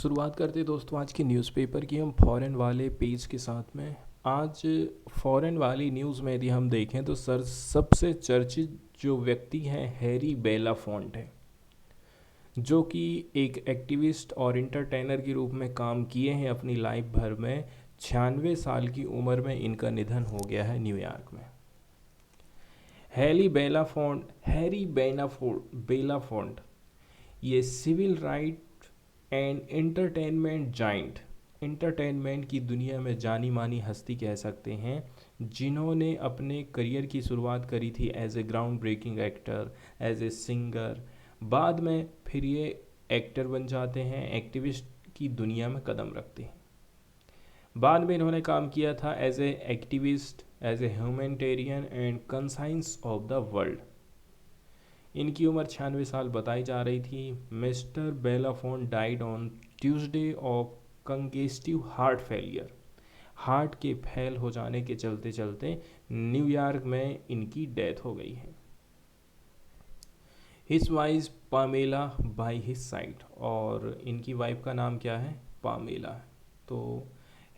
शुरुआत करते दोस्तों आज की न्यूज़पेपर की हम फॉरेन वाले पेज के साथ में। आज फॉरेन वाली न्यूज़ में यदि हम देखें तो सर सबसे चर्चित जो व्यक्ति हैं हैरी बेलाफोंट है, जो कि एक एक्टिविस्ट और इंटरटेनर के रूप में काम किए हैं अपनी लाइफ भर में। 96 साल की उम्र में इनका निधन हो गया है न्यूयॉर्क में। हैरी बेलाफोंट ये civil right and entertainment giant, entertainment की दुनिया में जानी मानी हस्ती कह सकते हैं, जिन्होंने अपने करियर की शुरुआत करी थी as a ground breaking actor, as a singer. बाद में फिर ये एक्टर बन जाते हैं, एक्टिविस्ट की दुनिया में कदम रखते हैं। बाद में इन्होंने काम किया था as a activist, as a humanitarian and conscience of the world. इनकी उम्र 96 साल बताई जा रही थी। Mister Belafonte died on Tuesday of congestive heart failure. Heart के फेल हो जाने के चलते चलते न्यूयॉर्क में इनकी डेथ हो गई है। His wife Pamela by his side, और इनकी वाइफ का नाम क्या है? पामेला। तो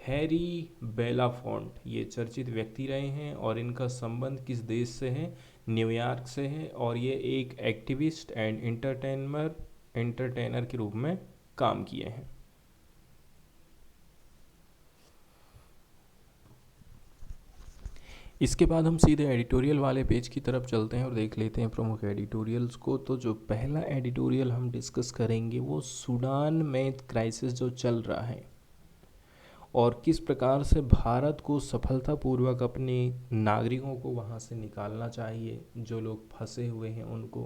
हैरी बेलाफोंट ये चर्चित व्यक्ति रहे हैं और इनका संबंध किस देश से है? न्यूयॉर्क से है, और ये एक एक्टिविस्ट एंड एंटरटेनर के रूप में काम किए हैं। इसके बाद हम सीधे एडिटोरियल वाले पेज की तरफ चलते हैं और देख लेते हैं प्रमुख एडिटोरियल्स को। तो जो पहला एडिटोरियल हम डिस्कस करेंगे वो सूडान में क्राइसिस जो चल रहा है और किस प्रकार से भारत को सफलतापूर्वक अपने नागरिकों को वहाँ से निकालना चाहिए, जो लोग फंसे हुए हैं उनको।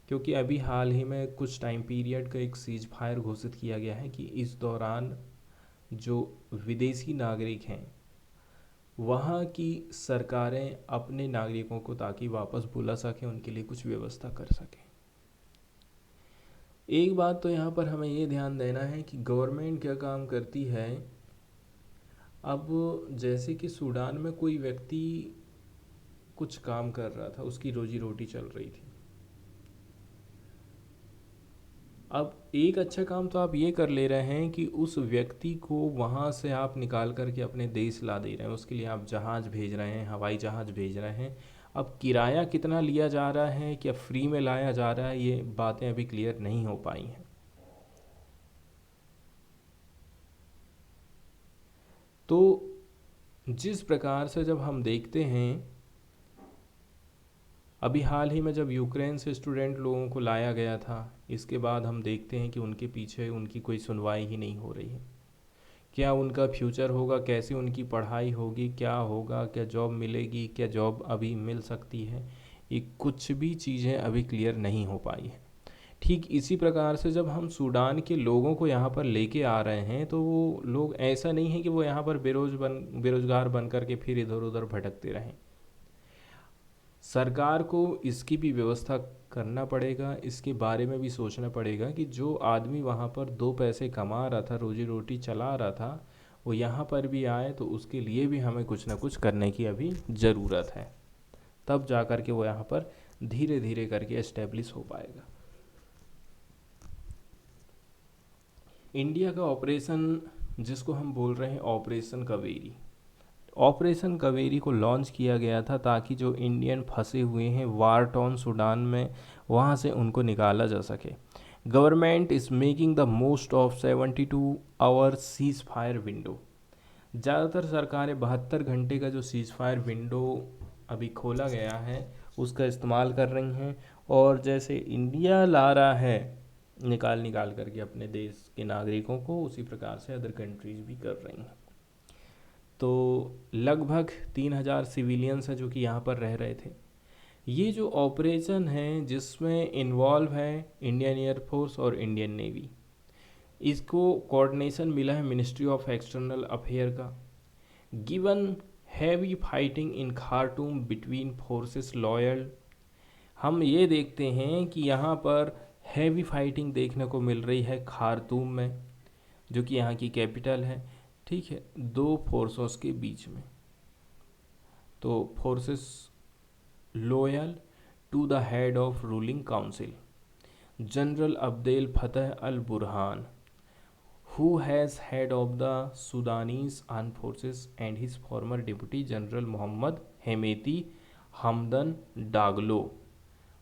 क्योंकि अभी हाल ही में कुछ टाइम पीरियड का एक सीज फायर घोषित किया गया है कि इस दौरान जो विदेशी नागरिक हैं वहाँ की सरकारें अपने नागरिकों को ताकि वापस बुला सकें, उनके लिए कुछ व्यवस्था कर सकें। एक बात तो यहाँ पर हमें ये ध्यान देना है कि गवर्नमेंट क्या काम करती है। अब जैसे कि सूडान में कोई व्यक्ति कुछ काम कर रहा था, उसकी रोजी रोटी चल रही थी। अब एक अच्छा काम तो आप ये कर ले रहे हैं कि उस व्यक्ति को वहाँ से आप निकाल करके अपने देश ला दे रहे हैं, उसके लिए आप जहाज़ भेज रहे हैं, हवाई जहाज़ भेज रहे हैं। अब किराया कितना लिया जा रहा है, क्या फ्री में लाया जा रहा है, ये बातें अभी क्लियर नहीं हो पाई हैं। तो जिस प्रकार से जब हम देखते हैं, अभी हाल ही में जब यूक्रेन से स्टूडेंट लोगों को लाया गया था, इसके बाद हम देखते हैं कि उनके पीछे उनकी कोई सुनवाई ही नहीं हो रही है। क्या उनका फ्यूचर होगा, कैसे उनकी पढ़ाई होगी, क्या होगा, क्या जॉब मिलेगी, क्या जॉब अभी मिल सकती है, ये कुछ भी चीज़ें अभी क्लियर नहीं हो पाई है। ठीक इसी प्रकार से जब हम सूडान के लोगों को यहाँ पर लेके आ रहे हैं तो वो लोग ऐसा नहीं है कि वो यहाँ पर बेरोजगार बन करके फिर इधर उधर भटकते रहें। सरकार को इसकी भी व्यवस्था करना पड़ेगा, इसके बारे में भी सोचना पड़ेगा कि जो आदमी वहाँ पर 2 पैसे कमा रहा था, रोजी रोटी चला रहा था, वो यहाँ पर भी आए तो उसके लिए भी हमें कुछ ना कुछ करने की अभी ज़रूरत है। तब जा कर के वो यहाँ पर धीरे धीरे करके एस्टेब्लिश हो पाएगा। इंडिया का ऑपरेशन जिसको हम बोल रहे हैं ऑपरेशन कावेरी, ऑपरेशन कावेरी को लॉन्च किया गया था ताकि जो इंडियन फंसे हुए हैं वार टॉर्न सूडान में, वहाँ से उनको निकाला जा सके। Government is making the most of 72 hour ceasefire window. ज़्यादातर सरकारें 72 घंटे का जो सीज फायर विंडो अभी खोला गया है उसका इस्तेमाल कर रही हैं, और जैसे इंडिया ला रहा है निकाल निकाल करके अपने देश के नागरिकों को, उसी प्रकार से अदर कंट्रीज़ भी कर रही हैं। तो लगभग 3,000 सिविलियंस हैं जो कि यहाँ पर रह रहे थे। ये जो ऑपरेशन है जिसमें इन्वॉल्व है इंडियन एयरफोर्स और इंडियन नेवी, इसको कोऑर्डिनेशन मिला है मिनिस्ट्री ऑफ एक्सटर्नल अफेयर का। Given heavy fighting in Khartoum between forces loyal, हम ये देखते हैं कि यहाँ पर हैवी फाइटिंग देखने को मिल रही है खार्तूम में, जो कि यहाँ की कैपिटल है। ठीक है, 2 फोर्सेस के बीच में। तो forces loyal to the head of ruling council general Abdel Fattah al Burhan, who has head of the Sudanese armed forces and his former deputy general Mohammed Hemeti Hamdan Daglo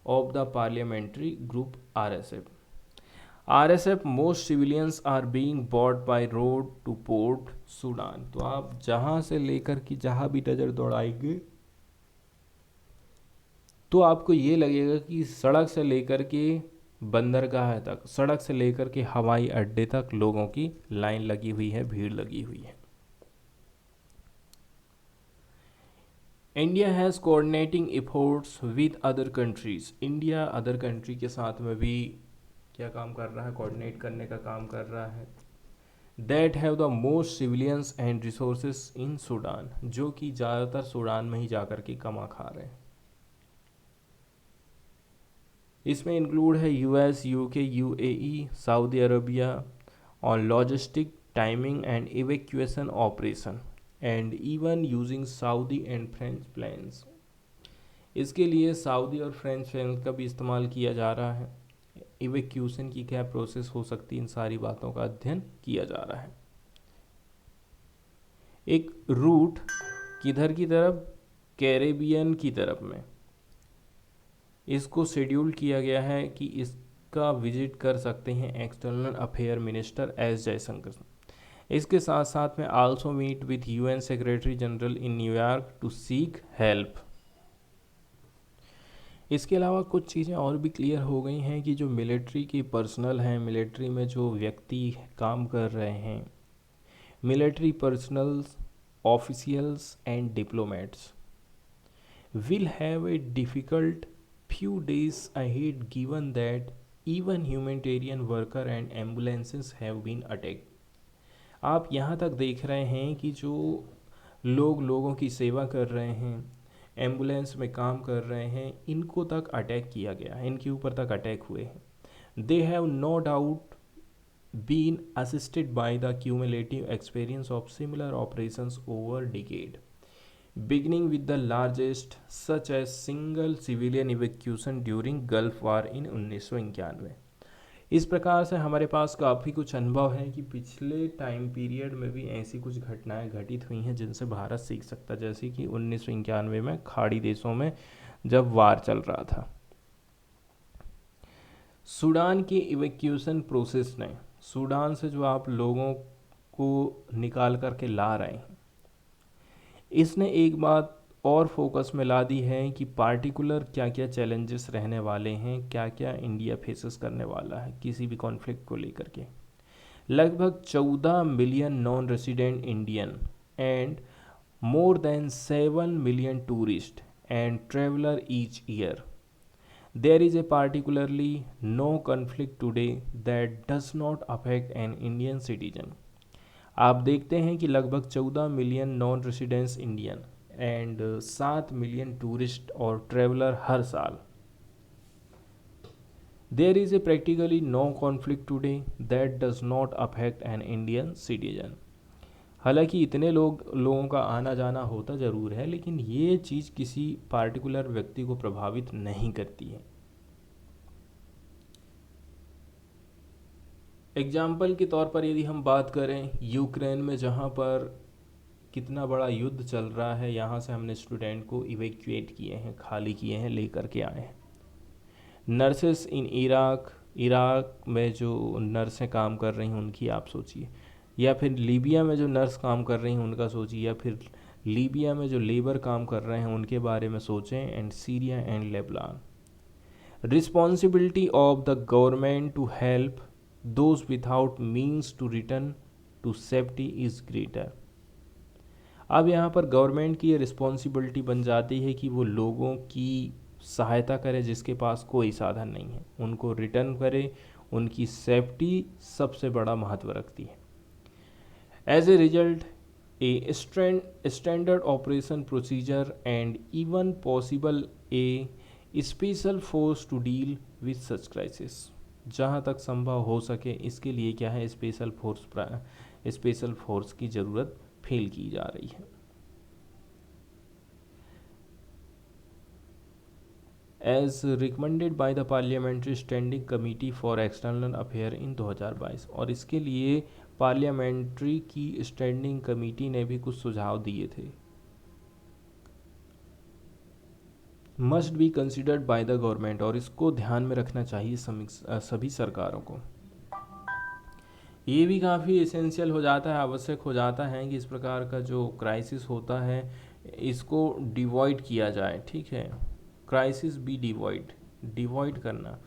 of the parliamentary group RSF. RSF most civilians are being brought by road to Port Sudan। तो आप जहाँ से लेकर कि जहाँ भी नज़र दौड़ाएंगे तो आपको ये लगेगा कि सड़क से लेकर के बंदरगाह तक, सड़क से लेकर के हवाई अड्डे तक लोगों की लाइन लगी हुई है, भीड़ लगी हुई है। India has coordinating efforts with other countries. India other country के साथ में भी क्या काम कर रहा है, कोऑर्डिनेट करने का काम कर रहा है। That have the most civilians and resources in Sudan, जो कि ज़्यादातर सूडान में ही जाकर के कमा खा रहे हैं। इसमें इंक्लूड है US, UK, UAE, Saudi Arabia on logistic timing and evacuation operation and even using Saudi and French planes. इसके लिए सऊदी और फ्रेंच प्लेन्स का भी इस्तेमाल किया जा रहा है। इवैक्यूएशन की क्या प्रोसेस हो सकती है, इन सारी बातों का अध्ययन किया जा रहा है। एक रूट किधर की तरफ, कैरेबियन की तरफ में इसको शेड्यूल किया गया है कि इसका विजिट कर सकते हैं external affair minister S Jaishankar. इसके साथ साथ में also meet with UN secretary general in New York to seek help. इसके अलावा कुछ चीज़ें और भी क्लियर हो गई हैं कि जो मिलिट्री के पर्सनल हैं, मिलिट्री में जो व्यक्ति काम कर रहे हैं, military personnels, officials and diplomats will have a difficult few days ahead given that even humanitarian worker and ambulances have been attacked। आप यहाँ तक देख रहे हैं कि जो लोगों की सेवा कर रहे हैं, एम्बुलेंस में काम कर रहे हैं, इनको तक अटैक किया गया, इनके ऊपर तक अटैक हुए हैं। They have no doubt been assisted by the cumulative experience of similar operations over decade, beginning with the largest such as single civilian evacuation during Gulf War in 1991। इस प्रकार से हमारे पास काफ़ी कुछ अनुभव है कि पिछले टाइम पीरियड में भी ऐसी कुछ घटनाएं घटित हुई हैं जिनसे भारत सीख सकता है, जैसे कि 1991 में खाड़ी देशों में जब वार चल रहा था। सूडान की इवैक्यूएशन प्रोसेस ने, सूडान से जो आप लोगों को निकाल करके ला रहे हैं, इसने एक बात और फोकस में ला दी है कि पार्टिकुलर क्या क्या चैलेंजेस रहने वाले हैं, क्या क्या इंडिया फेसेस करने वाला है किसी भी कॉन्फ्लिक्ट को लेकर के। लगभग 14 million non resident Indian and more than 7 million tourist and traveller each year. There is a particularly no conflict today that does not affect an Indian citizen। आप देखते हैं कि लगभग 14 million non residence Indian and 7 million tourist और traveller हर साल। There is a practically no conflict today that does not affect an Indian citizen। हालांकि इतने लोगों का आना जाना होता ज़रूर है, लेकिन ये चीज़ किसी पार्टिकुलर व्यक्ति को प्रभावित नहीं करती है। एग्जाम्पल के तौर पर यदि हम बात करें यूक्रेन में, जहाँ पर कितना बड़ा युद्ध चल रहा है, यहाँ से हमने स्टूडेंट को इवैक्यूएट किए हैं, खाली किए हैं, लेकर के आए हैं। नर्सेस इन इराक में जो नर्सें काम कर रही हैं उनकी आप सोचिए, या फिर लीबिया में जो नर्स काम कर रही हैं उनका सोचिए, या फिर लीबिया में जो लेबर काम कर रहे हैं उनके बारे में सोचें, and Syria and Lebanon. Responsibility of the government to help those without means to return to safety is greater. अब यहाँ पर गवर्नमेंट की ये रिस्पॉन्सिबिलिटी बन जाती है कि वो लोगों की सहायता करे जिसके पास कोई साधन नहीं है, उनको रिटर्न करे, उनकी सेफ्टी सबसे बड़ा महत्व रखती है। As a result a standard operation procedure and even possible a special force to deal with such crisis. जहाँ तक संभव हो सके इसके लिए क्या है, स्पेशल फोर्स की ज़रूरत फील की जा रही है। As recommended by the parliamentary standing committee for external affair in 2022। और इसके लिए पार्लियामेंट्री की स्टैंडिंग कमेटी ने भी कुछ सुझाव दिए थे। Must be considered by the government, और इसको ध्यान में रखना चाहिए सभी सरकारों को। ये भी काफ़ी एसेंशियल हो जाता है, आवश्यक हो जाता है कि इस प्रकार का जो क्राइसिस होता है इसको डिवॉइड किया जाए। ठीक है, क्राइसिस बी डिवॉइड करना।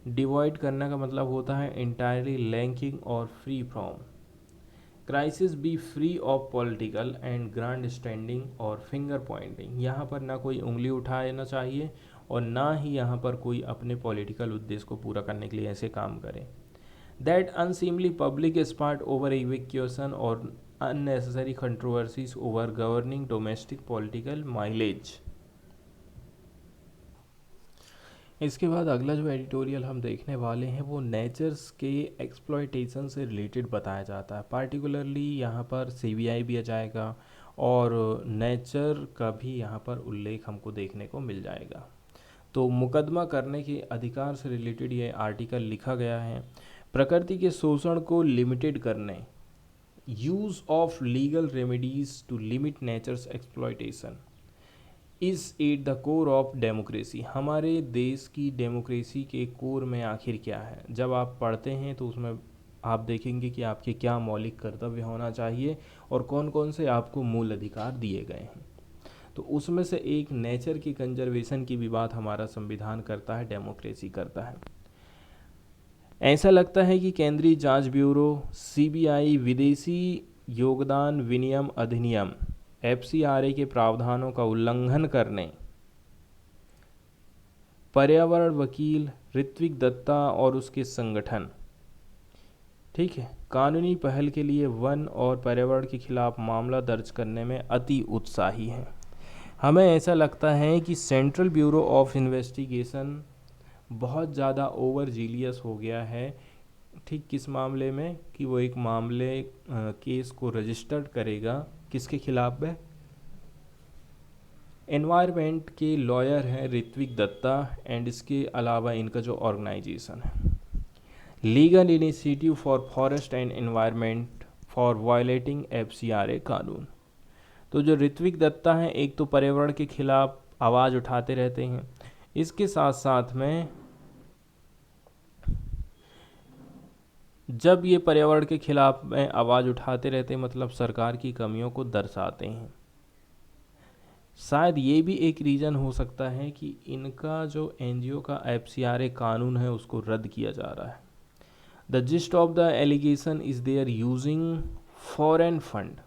डिवॉइड करने का मतलब होता है इंटायरली लैंकिंग और free from. Crisis B free of political and grand standing और फिंगर पॉइंटिंग। यहाँ पर ना कोई उंगली उठाना चाहिए और ना ही यहाँ पर कोई अपने पॉलिटिकल उद्देश्य को पूरा करने के लिए ऐसे काम करे। दैट अनसीमली पब्लिक स्पार्ट ओवर इवेक्यूएशन और unnecessary controversies over governing domestic political mileage. इसके बाद अगला जो एडिटोरियल हम देखने वाले हैं वो नेचर्स के एक्सप्लॉयटेशन से रिलेटेड बताया जाता है। पार्टिकुलरली यहाँ पर सीबीआई भी आ जाएगा और नेचर का भी यहाँ पर उल्लेख हमको देखने को मिल जाएगा। तो मुकदमा करने के अधिकार से रिलेटेड ये आर्टिकल लिखा गया है। प्रकृति के शोषण को लिमिटेड करने, use of legal remedies to limit nature's exploitation is at the core of democracy. हमारे देश की डेमोक्रेसी के कोर में आखिर क्या है? जब आप पढ़ते हैं तो उसमें आप देखेंगे कि आपके क्या मौलिक कर्तव्य होना चाहिए और कौन कौन से आपको मूल अधिकार दिए गए हैं। तो उसमें से एक नेचर की कंजर्वेशन की भी बात हमारा संविधान करता है, डेमोक्रेसी करता है। ऐसा लगता है कि केंद्रीय जांच ब्यूरो, सीबीआई, विदेशी योगदान विनियम अधिनियम एफसीआरए के प्रावधानों का उल्लंघन करने, पर्यावरण वकील ऋत्विक दत्ता और उसके संगठन, ठीक है, कानूनी पहल के लिए वन और पर्यावरण के खिलाफ मामला दर्ज करने में अति उत्साही हैं। हमें ऐसा लगता है कि सेंट्रल ब्यूरो ऑफ इन्वेस्टिगेशन बहुत ज़्यादा ओवर जीलियस हो गया है। ठीक, किस मामले में कि वो एक मामले केस को रजिस्टर्ड करेगा किसके खिलाफ में? एनवायरनमेंट के लॉयर हैं ऋत्विक दत्ता एंड इसके अलावा इनका जो ऑर्गेनाइजेशन है legal initiative for forest and environment for violating FCRA कानून। तो जो ऋत्विक दत्ता हैं एक तो पर्यावरण के खिलाफ आवाज़ उठाते रहते हैं, इसके साथ साथ में जब ये पर्यावरण के खिलाफ में आवाज़ उठाते रहते हैं मतलब सरकार की कमियों को दर्शाते हैं। शायद ये भी एक रीज़न हो सकता है कि इनका जो एनजीओ का एफसीआरए कानून है उसको रद्द किया जा रहा है। The gist of the allegation is they're using foreign fund.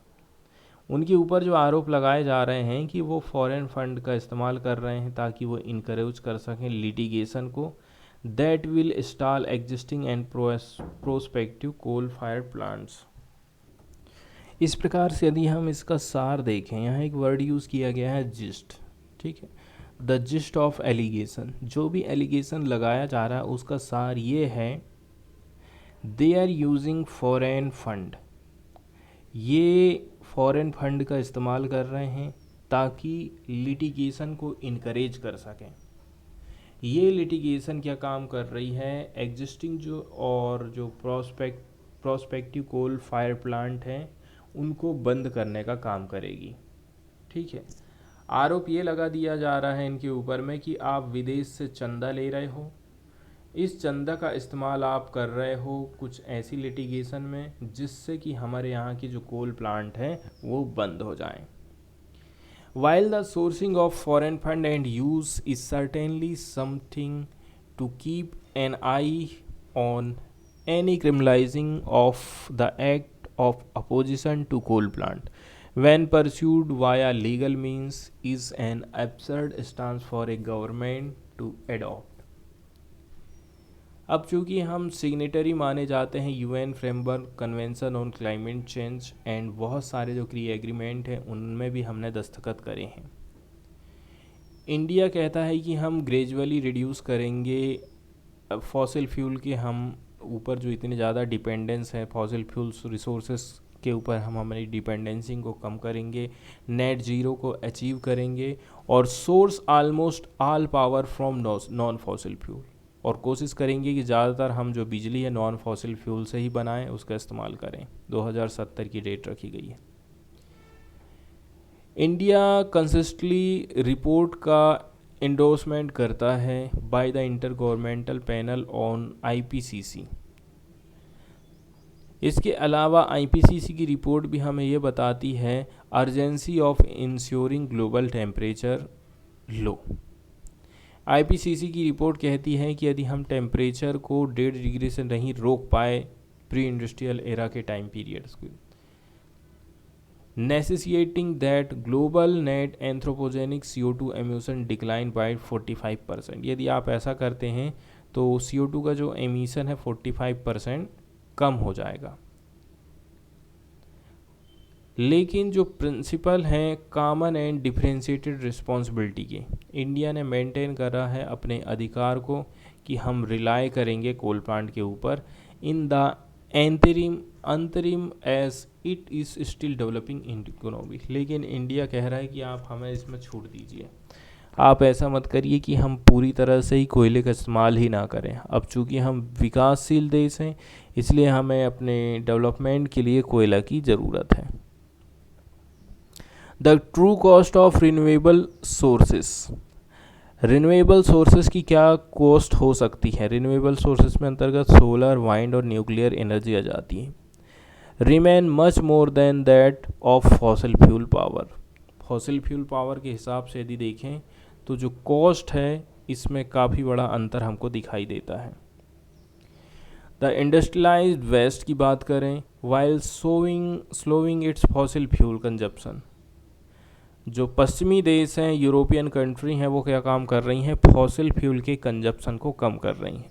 उनके ऊपर जो आरोप लगाए जा रहे हैं कि वो फॉरेन फंड का इस्तेमाल कर रहे हैं ताकि वो इनकरेज कर सकें लिटिगेशन को, that will stall existing and prospective coal fired plants. इस प्रकार से यदि हम इसका सार देखें, यहाँ एक वर्ड यूज़ किया गया है जिस्ट, ठीक है, द जिस्ट ऑफ एलिगेशन। जो भी एलिगेशन लगाया जा रहा है उसका सार ये है, they are using foreign fund. ये फॉरेन फंड का इस्तेमाल कर रहे हैं ताकि लिटिगेशन को इनकरेज कर सकें। ये लिटिगेशन क्या काम कर रही है? एग्जिस्टिंग जो प्रोस्पेक्टिव कोल फायर प्लांट हैं उनको बंद करने का काम करेगी। ठीक है, आरोप ये लगा दिया जा रहा है इनके ऊपर में कि आप विदेश से चंदा ले रहे हो, इस चंदा का इस्तेमाल आप कर रहे हो कुछ ऐसी लिटिगेशन में जिससे कि हमारे यहाँ की जो कोल प्लांट हैं वो बंद हो जाएं। While the sourcing of foreign fund and use is certainly something to keep an eye on, any criminalizing of the act of opposition to coal plant when pursued via legal means is an absurd stance for a government to adopt. अब चूँकि हम signatory माने जाते हैं UN framework convention on climate change and बहुत सारे जो क्री एग्रीमेंट हैं उनमें भी हमने दस्तखत करे हैं। इंडिया कहता है कि हम ग्रेजुअली रिड्यूस करेंगे फॉसिल फ्यूल के हम ऊपर जो इतनी ज़्यादा डिपेंडेंस है फॉसिल फ्यूल्स रिसोर्सेस के ऊपर हम हमारी डिपेंडेंसी को कम करेंगे, नेट ज़ीरो को अचीव करेंगे और source almost all power from non fossil fuel, और कोशिश करेंगे कि ज़्यादातर हम जो बिजली है नॉन फॉसिल फ्यूल से ही बनाएं, उसका इस्तेमाल करें। 2070 की डेट रखी गई है। इंडिया कंसिस्टेंटली रिपोर्ट का इंडोर्समेंट करता है by the inter governmental panel on IPCC. इसके अलावा आईपीसीसी की रिपोर्ट भी हमें ये बताती है urgency of ensuring global temperature low. IPCC की रिपोर्ट कहती है कि यदि हम टेम्परेचर को 1.5 डिग्री से नहीं रोक पाए प्री इंडस्ट्रियल एरा के टाइम पीरियड्स को, necessitating that global net anthropogenic CO2 emission decline by 45%। यदि आप ऐसा करते हैं तो CO2 का जो एमिशन है 45% कम हो जाएगा। लेकिन जो प्रिंसिपल हैं कॉमन एंड डिफरेंशिएटेड रिस्पॉन्सिबिलिटी के, इंडिया ने मेंटेन करा है अपने अधिकार को कि हम रिलाय करेंगे कोल प्लांट के ऊपर इन द अंतरिम as it is still developing economy. लेकिन इंडिया कह रहा है कि आप हमें इसमें छूट दीजिए, आप ऐसा मत करिए कि हम पूरी तरह से ही कोयले का इस्तेमाल ही ना करें। अब चूँकि हम विकासशील देश हैं इसलिए हमें अपने डेवलपमेंट के लिए कोयला की ज़रूरत है। The true cost of renewable sources, renewable sources की क्या कॉस्ट हो सकती है। रिन्यूएबल सोर्सेज में अंतर्गत सोलर, वाइंड और न्यूक्लियर एनर्जी आ जाती है। Remain much more than that of fossil fuel power. Fossil fuel power के हिसाब से यदि देखें तो जो कॉस्ट है इसमें काफ़ी बड़ा अंतर हमको दिखाई देता है। द इंडस्ट्रियलाइज्ड वेस्ट की बात करें, while slowing it's fossil fuel consumption, जो पश्चिमी देश हैं, यूरोपियन कंट्री हैं, वो क्या काम कर रही हैं, फॉसिल फ्यूल के कंजप्शन को कम कर रही हैं।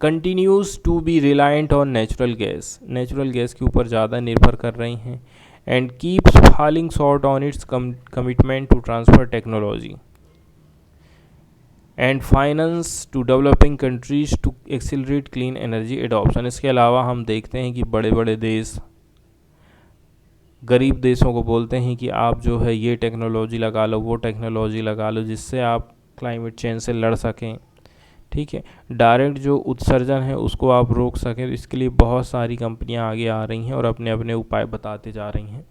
Continues to be reliant on natural gas के ऊपर ज़्यादा निर्भर कर रही हैं। And keeps falling short on its commitment to transfer technology and finance to developing countries to accelerate clean energy adoption. इसके अलावा हम देखते हैं कि बड़े बड़े देश गरीब देशों को बोलते हैं कि आप जो है ये टेक्नोलॉजी लगा लो, वो टेक्नोलॉजी लगा लो, जिससे आप क्लाइमेट चेंज से लड़ सकें। ठीक है, डायरेक्ट जो उत्सर्जन है उसको आप रोक सकें। तो इसके लिए बहुत सारी कंपनियां आगे आ रही हैं और अपने अपने उपाय बताते जा रही हैं।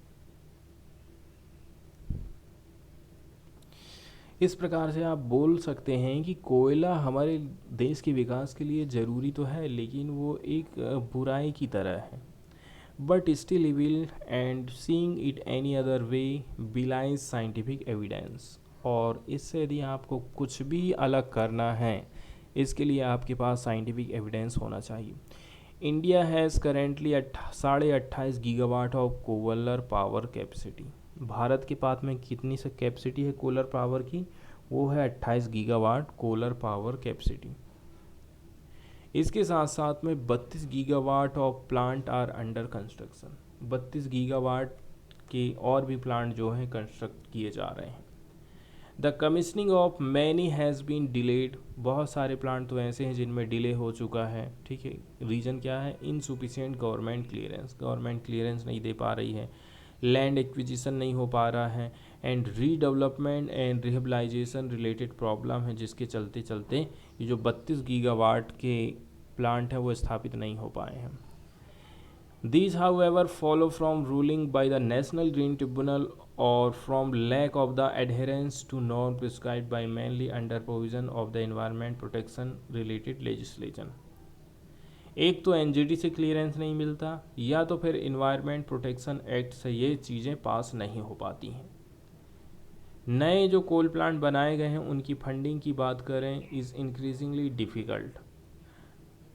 इस प्रकार से आप बोल सकते हैं कि कोयला हमारे देश के विकास के लिए ज़रूरी तो है, लेकिन वो एक बुराई की तरह है। But still evil and seeing it any other way belies scientific evidence. और इससे यदि आपको कुछ भी अलग करना है इसके लिए आपके पास साइंटिफिक एविडेंस होना चाहिए। India has currently 28.5 gigawatt of coal power capacity. Bharat के पास में कितनी से कैपेसिटी है कोलर पावर की, वो है 28 गीगावाट कोलर पावर कैपेसिटी। इसके साथ साथ में 32 gigawatt of plant are under construction. 32 gigawatt के और भी प्लांट जो हैं कंस्ट्रक्ट किए जा रहे हैं। The commissioning of many has been delayed. बहुत सारे प्लांट तो ऐसे हैं जिनमें डिले हो चुका है। ठीक है, रीज़न क्या है, इनसुफिशिएंट गवर्नमेंट क्लियरेंस नहीं दे पा रही है, लैंड एक्विजिशन नहीं हो पा रहा है, and redevelopment and rehabilitation related problem है, जिसके चलते चलते ये जो 32 गीगावाट के प्लांट है वो स्थापित नहीं हो पाए हैं। These, however, follow from ruling by the National Green Tribunal or from lack of the adherence to norm prescribed by mainly under provision of the Environment Protection Related Legislation। एक तो एनजीटी से क्लियरेंस नहीं मिलता, या तो फिर environment protection act से ये चीज़ें पास नहीं हो पाती हैं। नए जो कोल प्लांट बनाए गए हैं उनकी फंडिंग की बात करें, is increasingly difficult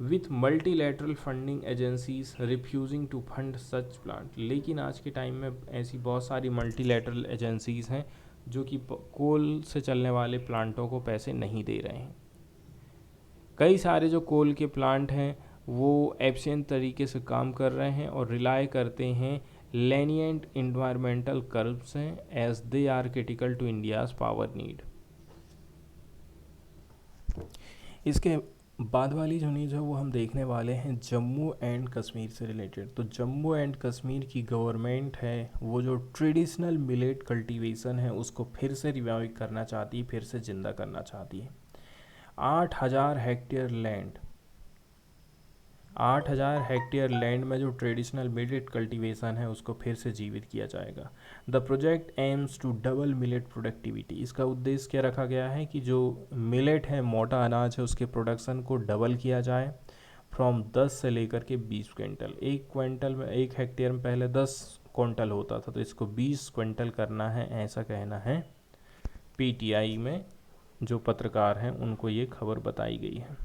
with multilateral funding agencies refusing to fund such plant. लेकिन आज के टाइम में ऐसी बहुत सारी मल्टीलैटरल एजेंसीज हैं जो कि कोल से चलने वाले प्लांटों को पैसे नहीं दे रहे हैं। कई सारे जो कोल के प्लांट हैं वो एफिशिएंट तरीके से काम कर रहे हैं और रिलाय करते हैं lenient environmental curves हैं as they are critical to India's power need। इसके बाद वाली जो न्यूज़ है वो हम देखने वाले हैं जम्मू एंड कश्मीर से रिलेटेड। तो जम्मू एंड कश्मीर की गवर्नमेंट है वो जो ट्रेडिशनल मिलेट कल्टीवेशन है उसको फिर से रिवाइव करना चाहती है, फिर से ज़िंदा करना चाहती है। 8,000 हेक्टेयर लैंड, 8,000 हेक्टेयर लैंड में जो ट्रेडिशनल मिलेट कल्टीवेशन है उसको फिर से जीवित किया जाएगा। The project aims to double millet productivity. इसका उद्देश्य क्या रखा गया है कि जो मिलेट है, मोटा अनाज है, उसके प्रोडक्शन को डबल किया जाए फ्रॉम 10 से लेकर के 20 क्विंटल। एक क्विंटल में, 1 हेक्टेयर में पहले 10 क्विंटल होता था, तो इसको 20 क्विंटल करना है, ऐसा कहना है पीटीआई में जो पत्रकार हैं उनको ये खबर बताई गई है।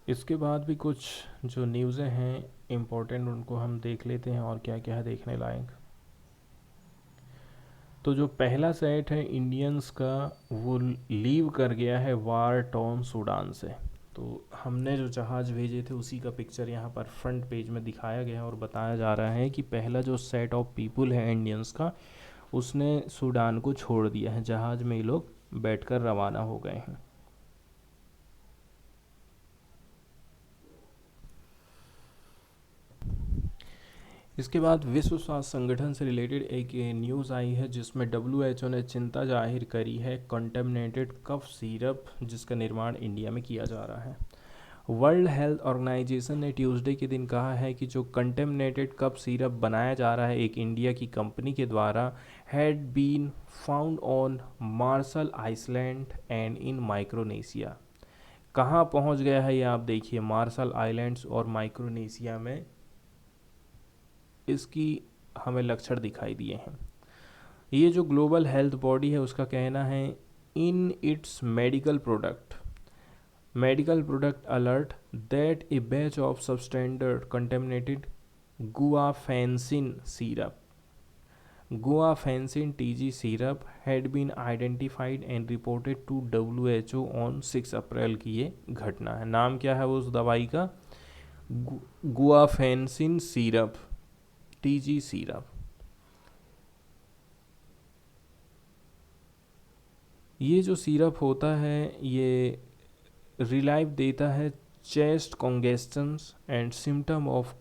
इसके बाद भी कुछ जो न्यूज़ें हैं इम्पोर्टेंट उनको हम देख लेते हैं और क्या क्या है देखने लायक। तो जो पहला सेट है इंडियंस का वो लीव कर गया है वार टॉर्न सूडान से। तो हमने जो जहाज़ भेजे थे उसी का पिक्चर यहाँ पर फ्रंट पेज में दिखाया गया है और बताया जा रहा है कि पहला जो सेट ऑफ पीपुल है इंडियंस का उसने सूडान को छोड़ दिया है, जहाज़ में ये लोग बैठकर रवाना हो गए हैं। इसके बाद विश्व स्वास्थ्य संगठन से रिलेटेड एक न्यूज़ आई है जिसमें WHO ने चिंता जाहिर करी है कंटेमिनेटेड कफ सिरप जिसका निर्माण इंडिया में किया जा रहा है। वर्ल्ड हेल्थ ऑर्गेनाइजेशन ने ट्यूसडे के दिन कहा है कि जो कंटेमिनेटेड कफ सिरप बनाया जा रहा है एक इंडिया की कंपनी के द्वारा had been found on Marshall Island and in Micronesia. कहाँ पहुँच गया है ये आप देखिए, मार्शल आइलैंड्स और माइक्रोनेशिया में इसकी हमें लक्षण दिखाई दिए हैं। ये जो ग्लोबल हेल्थ बॉडी है उसका कहना है in its medical product alert that a batch of substandard contaminated guaifenesin TG syrup had been identified and reported to WHO on 6 April की ये घटना है। नाम क्या है वो उस दवाई का? गुआफेंसिन सिरप, टीजी सिरप। ये जो सिरप होता है ये रिलाइव देता है chest कॉन्गेस्टेंस and symptom of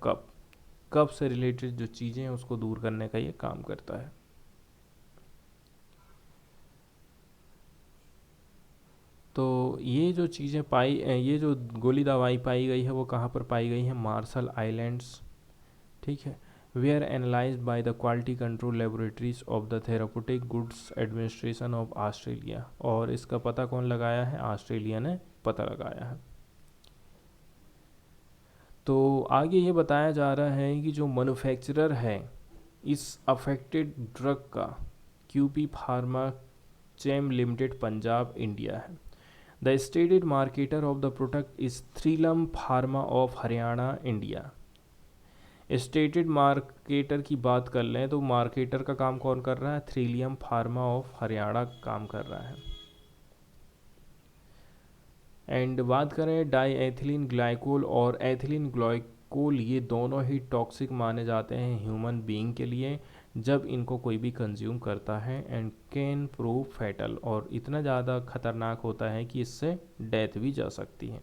cough से रिलेटेड जो चीज़ें हैं उसको दूर करने का ये काम करता है। तो ये जो चीज़ें ये जो गोली दवाई पाई गई है वो कहाँ पर पाई गई है? मार्शल आइलैंड्स, ठीक है। Were analysed by the quality control laboratories of the therapeutic goods administration of Australia. और इसका पता कौन लगाया है? ऑस्ट्रेलिया ने पता लगाया है। तो आगे ये बताया जा रहा है कि जो मैन्युफैक्चरर है इस अफेक्टेड ड्रग का QP pharma chem limited Punjab India है। The stated marketer of the product is Trillium pharma of Haryana India. Stated marketer की बात कर लें तो मार्केटर का काम कौन कर रहा है? थ्रीलियम फार्मा ऑफ हरियाणा काम कर रहा है। एंड बात करें डाई एथिलीन ग्लाइकोल और एथिलीन ग्लाइकोल, ये दोनों ही टॉक्सिक माने जाते हैं ह्यूमन बीइंग के लिए जब इनको कोई भी कंज्यूम करता है एंड कैन प्रूव फैटल, और इतना ज़्यादा खतरनाक होता है कि इससे डेथ भी जा सकती है।